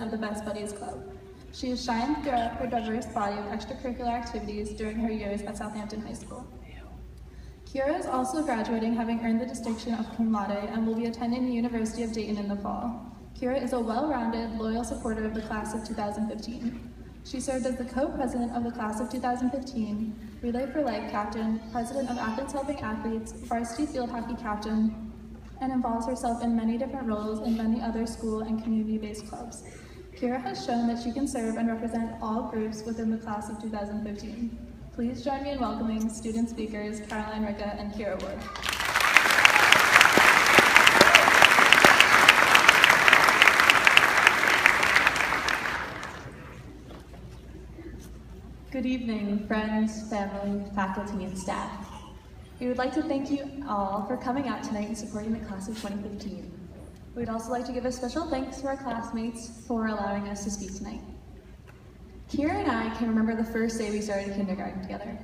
of the Best Buddies Club. She has shined throughout her diverse body of extracurricular activities during her years at Southampton High School. Kira is also graduating, having earned the distinction of cum laude, and will be attending the University of Dayton in the fall. Kira is a well-rounded, loyal supporter of the class of 2015. She served as the co-president of the class of 2015, Relay for Life captain, president of Athletes Helping Athletes, varsity field hockey captain, and involves herself in many different roles in many other school and community-based clubs. Kira has shown that she can serve and represent all groups within the class of 2015. Please join me in welcoming student speakers Caroline Ricca and Kira Wood. Good evening, friends, family, faculty, and staff. We would like to thank you all for coming out tonight and supporting the class of 2015. We'd also like to give a special thanks to our classmates for allowing us to speak tonight. Kira and I can remember the first day we started kindergarten together.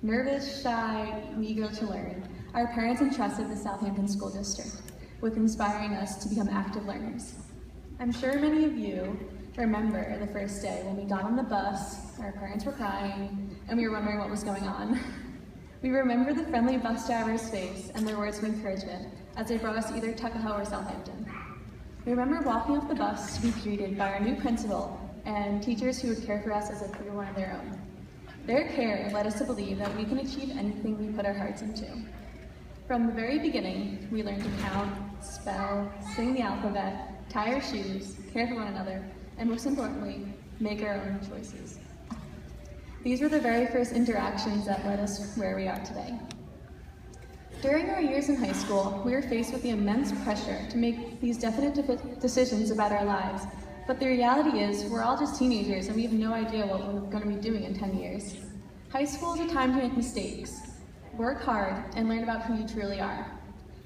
Nervous, shy, and eager to learn, our parents entrusted the Southampton School District with inspiring us to become active learners. I'm sure many of you remember the first day when we got on the bus, our parents were crying, and we were wondering what was going on. We remember the friendly bus driver's face and their words of encouragement as they brought us to either Tuckahoe or Southampton. We remember walking off the bus to be greeted by our new principal and teachers who would care for us as if we were one of their own. Their care led us to believe that we can achieve anything we put our hearts into. From the very beginning, we learned to count, spell, sing the alphabet, tie our shoes, care for one another, and most importantly, make our own choices. These were the very first interactions that led us where we are today. During our years in high school, we were faced with the immense pressure to make these definite decisions about our lives. But the reality is, we're all just teenagers and we have no idea what we're going to be doing in 10 years. High school is a time to make mistakes, work hard, and learn about who you truly are.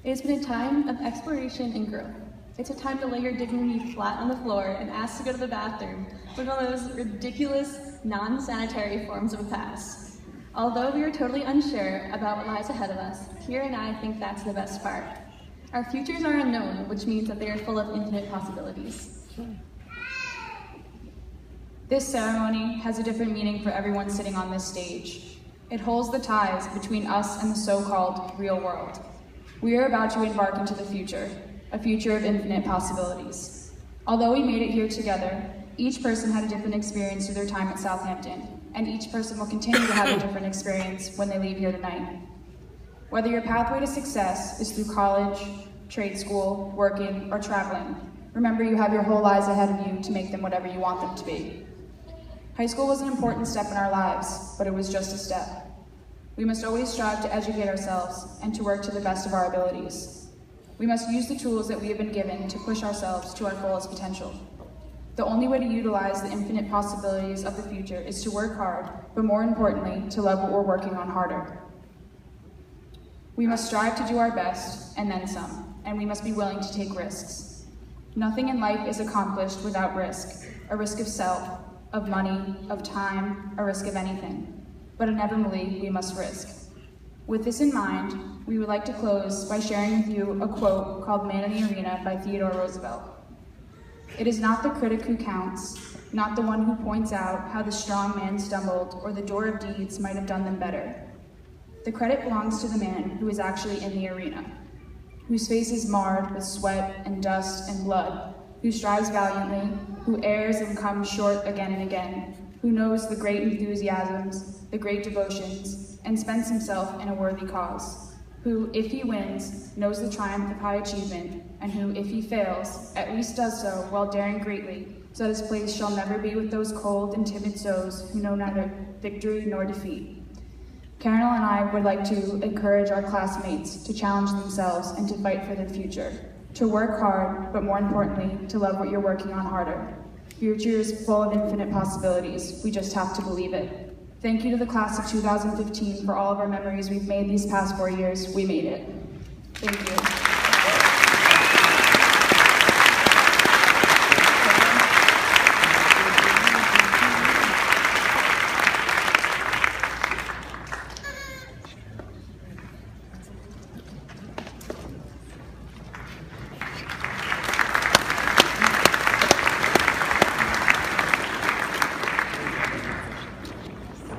It has been a time of exploration and growth. It's a time to lay your dignity flat on the floor and ask to go to the bathroom with one of those ridiculous, non-sanitary forms of a pass. Although we are totally unsure about what lies ahead of us, Kira and I think that's the best part. Our futures are unknown, which means that they are full of infinite possibilities. This ceremony has a different meaning for everyone sitting on this stage. It holds the ties between us and the so-called real world. We are about to embark into the future, a future of infinite possibilities. Although we made it here together, each person had a different experience through their time at Southampton, and each person will continue to have a different experience when they leave here tonight. Whether your pathway to success is through college, trade school, working, or traveling, remember you have your whole lives ahead of you to make them whatever you want them to be. High school was an important step in our lives, but it was just a step. We must always strive to educate ourselves and to work to the best of our abilities. We must use the tools that we have been given to push ourselves to our fullest potential. The only way to utilize the infinite possibilities of the future is to work hard, but more importantly, to love what we're working on harder. We must strive to do our best, and then some, and we must be willing to take risks. Nothing in life is accomplished without risk, a risk of self, of money, of time, a risk of anything. But inevitably, we must risk. With this in mind, we would like to close by sharing with you a quote called "Man in the Arena" by Theodore Roosevelt. It is not the critic who counts, not the one who points out how the strong man stumbled or the door of deeds might have done them better. The credit belongs to the man who is actually in the arena, whose face is marred with sweat and dust and blood, who strives valiantly, who errs and comes short again and again, who knows the great enthusiasms, the great devotions, and spends himself in a worthy cause, who, if he wins, knows the triumph of high achievement, and who, if he fails, at least does so while daring greatly, so that his place shall never be with those cold and timid souls who know neither victory nor defeat. Carol and I would like to encourage our classmates to challenge themselves and to fight for their future, to work hard, but more importantly, to love what you're working on harder. Your future is full of infinite possibilities. We just have to believe it. Thank you to the class of 2015 for all of our memories we've made these past 4 years. We made it. Thank you.